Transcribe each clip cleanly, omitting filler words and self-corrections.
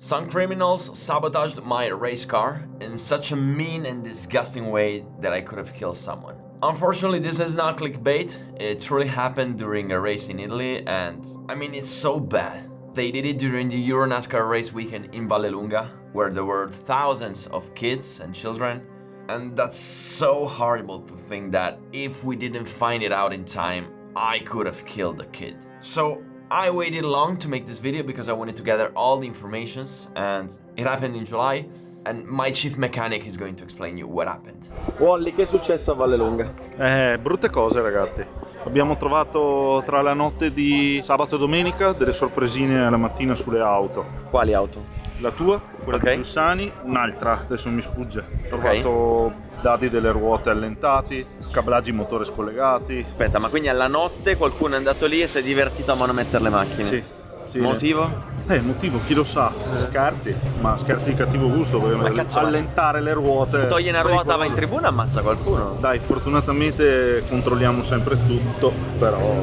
Some criminals sabotaged my race car in such a mean and disgusting way that I could have killed someone. Unfortunately, this is not clickbait. It truly happened during a race in Italy, and I mean, it's so bad. They did it during the Naska race weekend in Vallelunga, where there were thousands of kids and children. And that's so horrible to think that if we didn't find it out in time, I could have killed the kid. So I waited long to make this video because I wanted to gather all the informations, and it happened in July. And my chief mechanic is going to explain you what happened. Wally, che è successo a Vallelunga? Brutte cose, ragazzi. Abbiamo trovato tra la notte di sabato e domenica delle sorpresine alla mattina sulle auto. Quali auto? La tua, quella di Giussani, un'altra, adesso mi sfugge. Ho trovato dadi delle ruote allentati, cablaggi motore scollegati. Aspetta, ma quindi alla notte qualcuno è andato lì e si è divertito a manomettere le macchine? Sì. Sì, motivo? Il motivo chi lo sa, scherzi, ma scherzi di cattivo gusto, vogliono allentare le ruote. Se toglie una ruota va in tribuna ammazza qualcuno. Dai, fortunatamente controlliamo sempre tutto, però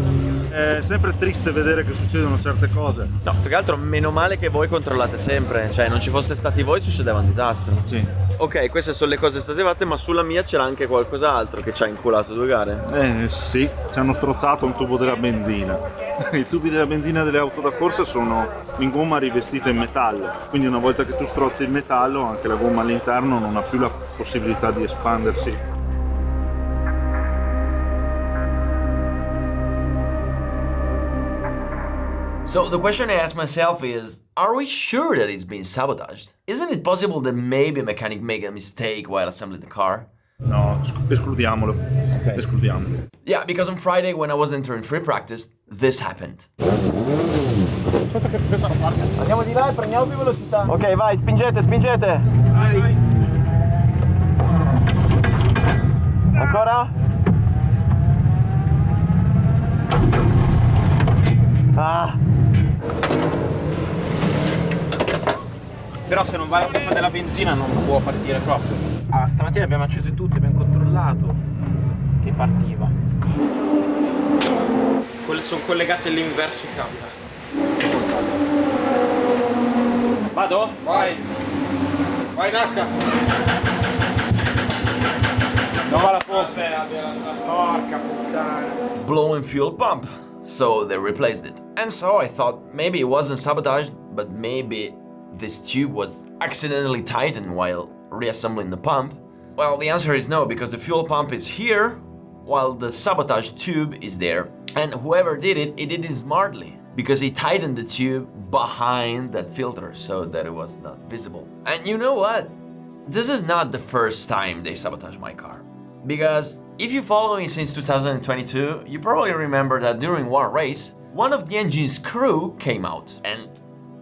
è sempre triste vedere che succedono certe cose. No, più che altro meno male che voi controllate sempre, cioè non ci fosse stati voi succedeva un disastro. Sì. Ok, queste sono le cose state fatte, ma sulla mia c'era anche qualcos'altro che ci ha inculato 2 gare. Sì, ci hanno strozzato un tubo della benzina. I tubi della benzina delle auto da corsa sono in gomma rivestita in metallo, quindi una volta che tu strozzi il metallo anche la gomma all'interno non ha più la possibilità di espandersi. So the question I ask myself is, are we sure that it's been sabotaged? Isn't it possible that maybe a mechanic made a mistake while assembling the car? No, escludiamolo. Okay. Escludiamolo. Yeah, because on Friday when I was entering free practice, this happened. Aspetta che questa non parte. Andiamo di là e prendiamo più velocità. Ok, vai, spingete, spingete. Vai. Ancora? Ah. Però se non vai a pompa della benzina non può partire proprio. Ah, stamattina abbiamo accese tutte, abbiamo controllato e partiva. Quelle sono collegate all'inverso in camera. Vado? Vai! Vai Naska! Dove va la pompa? Porca puttana! Blowing fuel pump. So they replaced it. And so I thought maybe it wasn't sabotaged, but maybe this tube was accidentally tightened while reassembling the pump. Well, the answer is no, because the fuel pump is here, while the sabotage tube is there. And whoever did it did it smartly, because he tightened the tube behind that filter so that it was not visible. And you know what? This is not the first time they sabotaged my car. Because if you follow me since 2022, you probably remember that during one race, one of the engine screw came out. And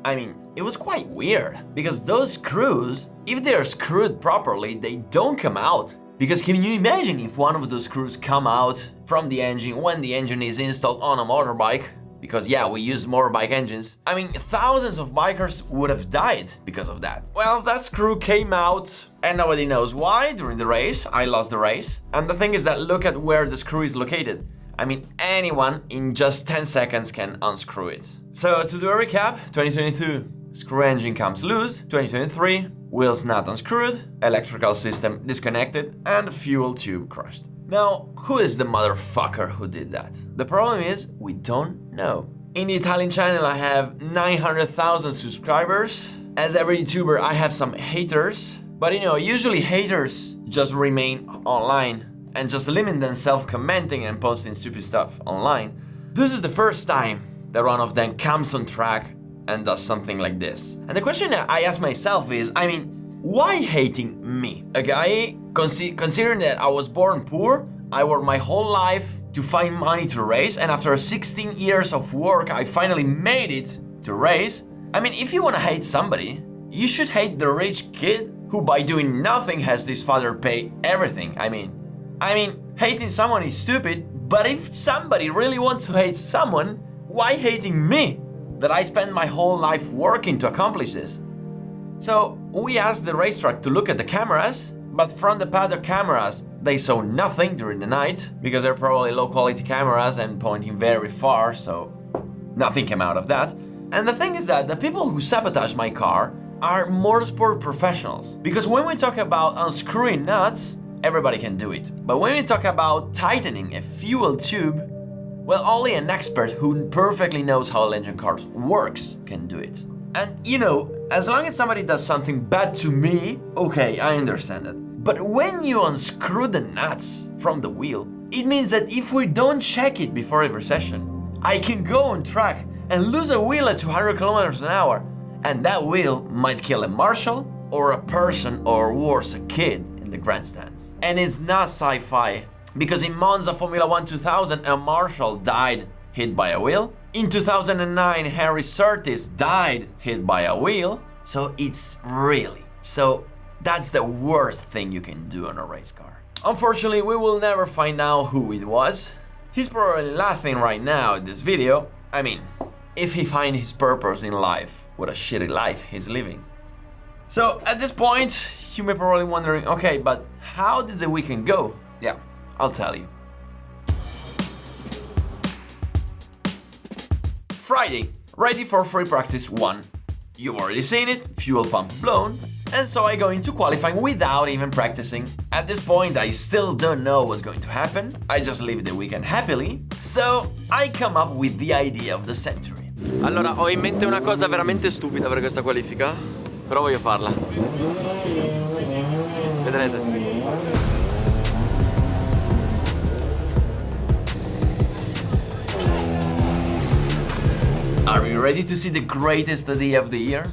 I mean, it was quite weird, because those screws, if they're screwed properly, they don't come out. Because can you imagine if one of those screws come out from the engine when the engine is installed on a motorbike? Because yeah, we use motorbike engines. I mean, thousands of bikers would have died because of that. Well, that screw came out and nobody knows why during the race. I lost the race. And the thing is that look at where the screw is located. I mean, anyone in just 10 seconds can unscrew it. So to do a recap, 2022, screw engine comes loose. 2023, wheels not unscrewed, electrical system disconnected, and fuel tube crushed. Now, who is the motherfucker who did that? The problem is, we don't know. In the Italian channel, I have 900,000 subscribers. As every YouTuber, I have some haters. But you know, usually haters just remain online and just limit themselves commenting and posting stupid stuff online. This is the first time that one of them comes on track and does something like this. And the question that I ask myself is, I mean, why hating me? A guy, considering that I was born poor, I worked my whole life to find money to race, and after 16 years of work, I finally made it to race. I mean, if you want to hate somebody, you should hate the rich kid who by doing nothing has his father pay everything. I mean, hating someone is stupid, but if somebody really wants to hate someone, why hating me? That I spent my whole life working to accomplish this. So we asked the racetrack to look at the cameras, but from the paddock cameras, they saw nothing during the night, because they're probably low quality cameras and pointing very far, so nothing came out of that. And the thing is that the people who sabotaged my car are motorsport professionals. Because when we talk about unscrewing nuts, everybody can do it. But when we talk about tightening a fuel tube, well, only an expert who perfectly knows how legend cars works can do it. And you know, as long as somebody does something bad to me, okay, I understand that. But when you unscrew the nuts from the wheel, it means that if we don't check it before every session, I can go on track and lose a wheel at 200 kilometers an hour, and that wheel might kill a marshal or a person, or worse, a kid in the grandstands. And it's not sci-fi, because in Monza Formula 1 2000, a marshal died hit by a wheel. In 2009, Henry Surtees died hit by a wheel. So it's really, that's the worst thing you can do on a race car. Unfortunately, we will never find out who it was. He's probably laughing right now at this video. I mean, if he finds his purpose in life, what a shitty life he's living. So at this point, you may probably wondering, okay, but how did the weekend go? Yeah, I'll tell you. Friday, ready for free practice 1. You've already seen it, fuel pump blown, and so I go into qualifying without even practicing. At this point, I still don't know what's going to happen. I just live the weekend happily, so I come up with the idea of the century. Allora, ho in mente una cosa veramente stupida per questa qualifica, però voglio farla. Vedrete. Are you ready to see the greatest idea of the year?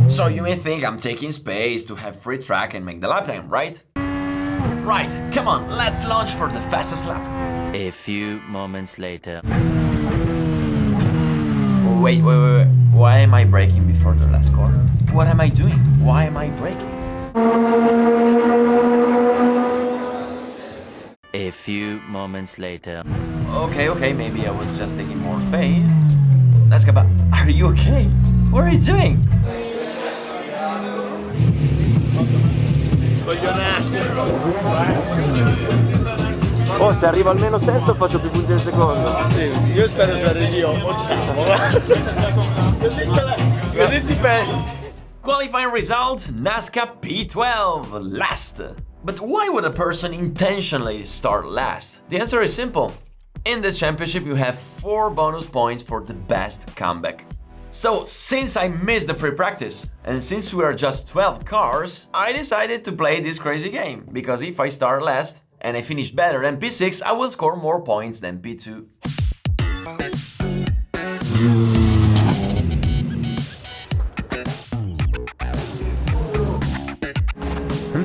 So you may think I'm taking space to have free track and make the lap time, right? Right, come on, let's launch for the fastest lap. A few moments later. Wait, why am I braking before the last corner? What am I doing? Why am I braking? A few moments later. Okay, maybe I was just taking more space. Naska, but are you okay? What are you doing? Oh, se arrivo almeno sesto faccio più punti al secondo. Sì, io spero che arrivi ottavo. Così ti pensi. Qualifying result, Naska P12, last. But why would a person intentionally start last? The answer is simple. In this championship you have 4 bonus points for the best comeback. So since I missed the free practice, and since we are just 12 cars, I decided to play this crazy game, because if I start last and I finish better than P6, I will score more points than P2.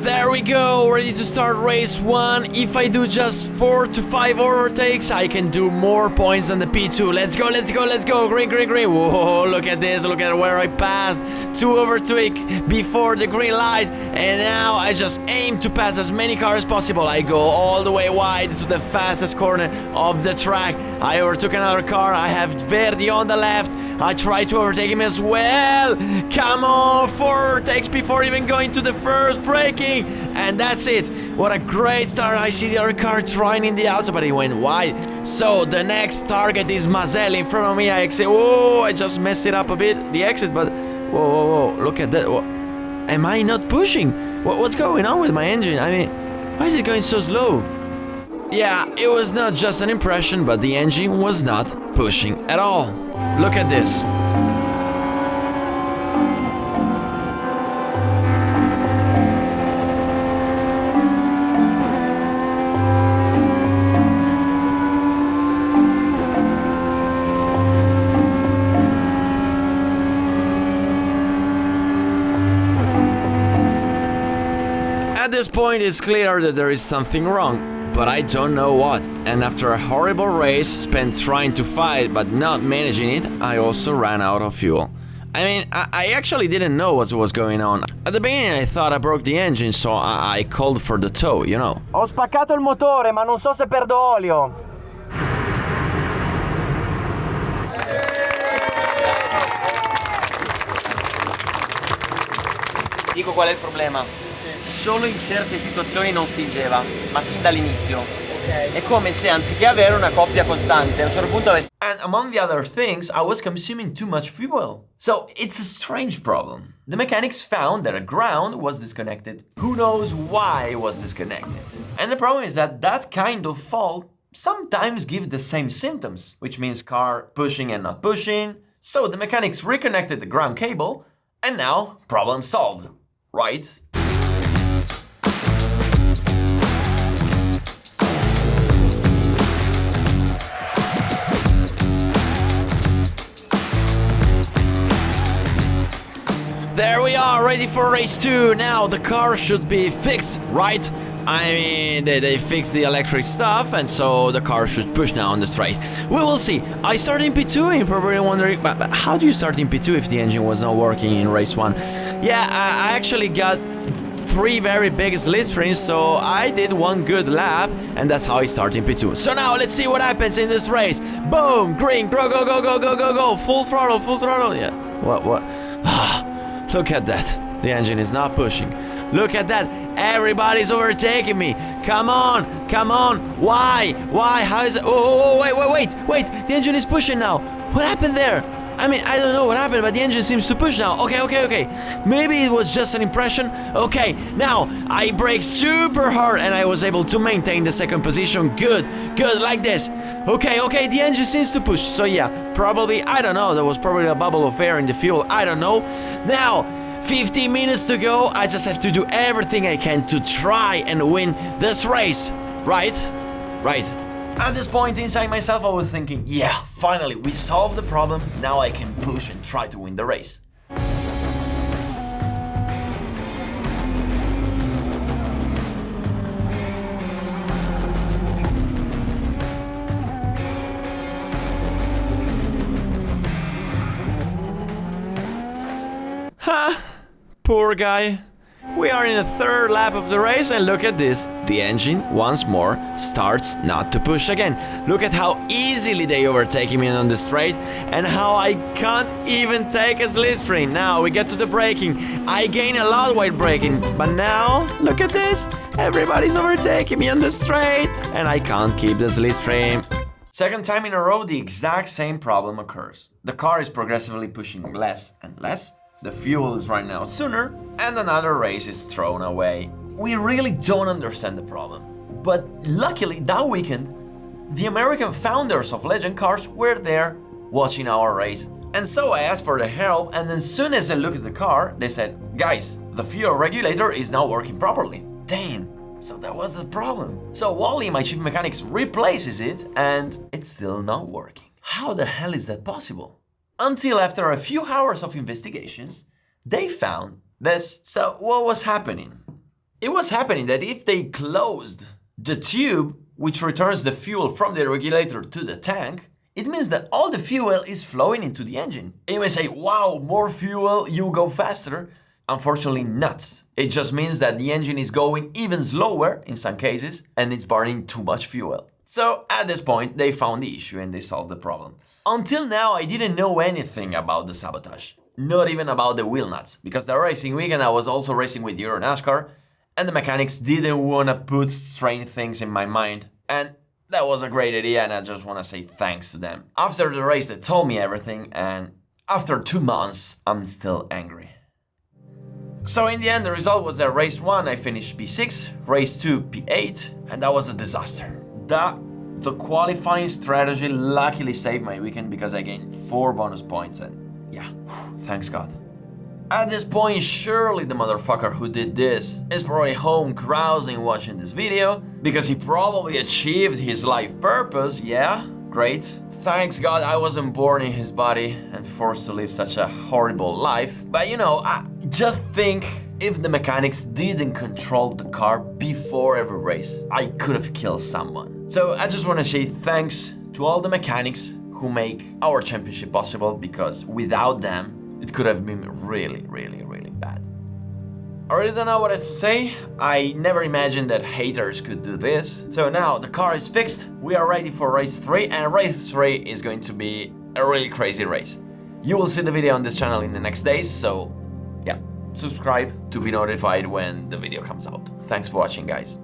There we go, ready to start race 1. If I do just 4 to 5 overtakes, I can do more points than the P2. Let's go, let's go, let's go. Green, green, green. Whoa, look at this, look at where I passed. 2 overtake before the green light. And now I just aim to pass as many cars as possible. I go all the way wide to the fastest corner of the track. I overtook another car. I have Verdi on the left. I try to overtake him as well. Come on, 4 overtakes before even going to the first braking. And that's it. What a great start. I see the other car trying in the outside, but he went wide. So the next target is Mazelli in front of me. I exit. Oh, I just messed it up a bit, the exit, but whoa, look at that. Am I not pushing? What's going on with my engine? I mean, why is it going so slow? Yeah, it was not just an impression, but the engine was not pushing at all. Look at this. At this point, it's clear that there is something wrong. But I don't know what, and after a horrible race spent trying to fight but not managing it, I also ran out of fuel. I mean, I actually didn't know what was going on. At the beginning I thought I broke the engine, so I called for the tow, you know. Ho spaccato il motore, ma non so se perdo olio. Dico qual è il problema. Solo in certe situazioni non spingeva, ma sin dall'inizio. È come se anziché avere una coppia costante, a un certo punto avessi... And among the other things, I was consuming too much fuel. So it's a strange problem. The mechanics found that a ground was disconnected. Who knows why it was disconnected? And the problem is that that kind of fault sometimes gives the same symptoms, which means car pushing and not pushing. So the mechanics reconnected the ground cable, and now problem solved, right? There we are, ready for race 2. Now the car should be fixed, right? I mean, they fixed the electric stuff, and so the car should push now on the straight. We will see. I start in P2, you're probably wondering, but how do you start in P2 if the engine was not working in race 1? Yeah, I actually got 3 very big slip springs, so I did 1 good lap, and that's how I start in P2. So now let's see what happens in this race. Boom, green, go, go, go, go, go, go, go, full throttle, yeah. What? Look at that, the engine is not pushing. Look at that, everybody's overtaking me. Come on, why, how is it? Oh, wait, the engine is pushing now. What happened there? I mean, I don't know what happened, but the engine seems to push now. Okay. Maybe it was just an impression. Okay, now I braked super hard and I was able to maintain the second position. Good, like this. Okay, the engine seems to push. So yeah, probably, I don't know, there was probably a bubble of air in the fuel. I don't know. Now, 15 minutes to go. I just have to do everything I can to try and win this race. Right. At this point inside myself I was thinking, yeah, finally we solved the problem, now I can push and try to win the race. Poor guy. We are in the 3rd lap of the race and look at this. The engine, once more, starts not to push again. Look at how easily they overtake me on the straight and how I can't even take a slip spring. Now we get to the braking. I gain a lot while braking, but now, look at this. Everybody's overtaking me on the straight and I can't keep the slip spring. Second time in a row, the exact same problem occurs. The car is progressively pushing less and less. The fuel is running out sooner, and another race is thrown away. We really don't understand the problem. But luckily, that weekend, the American founders of Legend Cars were there watching our race. And so I asked for their help, and as soon as I looked at the car, they said, guys, the fuel regulator is not working properly. Damn, so that was the problem. So Wally, my chief mechanic, replaces it, and it's still not working. How the hell is that possible? Until after a few hours of investigations, they found this. So what was happening? It was happening that if they closed the tube, which returns the fuel from the regulator to the tank, it means that all the fuel is flowing into the engine. You may say, wow, more fuel, you go faster. Unfortunately not. It just means that the engine is going even slower in some cases and it's burning too much fuel. So at this point, they found the issue and they solved the problem. Until now, I didn't know anything about the sabotage. Not even about the wheel nuts. Because the racing weekend, I was also racing with Euro Naska, and the mechanics didn't want to put strange things in my mind. And that was a great idea, and I just want to say thanks to them. After the race, they told me everything, and after 2 months, I'm still angry. So in the end, the result was that race 1, I finished P6, race 2, P8, and that was a disaster. The qualifying strategy luckily saved my weekend because I gained 4 bonus points and yeah, thanks God. At this point, surely the motherfucker who did this is probably home carousing watching this video because he probably achieved his life purpose, yeah? Great. Thanks God I wasn't born in his body and forced to live such a horrible life. But you know, just think if the mechanics didn't control the car before every race, I could have killed someone. So I just want to say thanks to all the mechanics who make our championship possible, because without them, it could have been really bad. I really don't know what else to say. I never imagined that haters could do this. So now the car is fixed, we are ready for race 3, and race 3 is going to be a really crazy race. You will see the video on this channel in the next days, so yeah, subscribe to be notified when the video comes out. Thanks for watching, guys.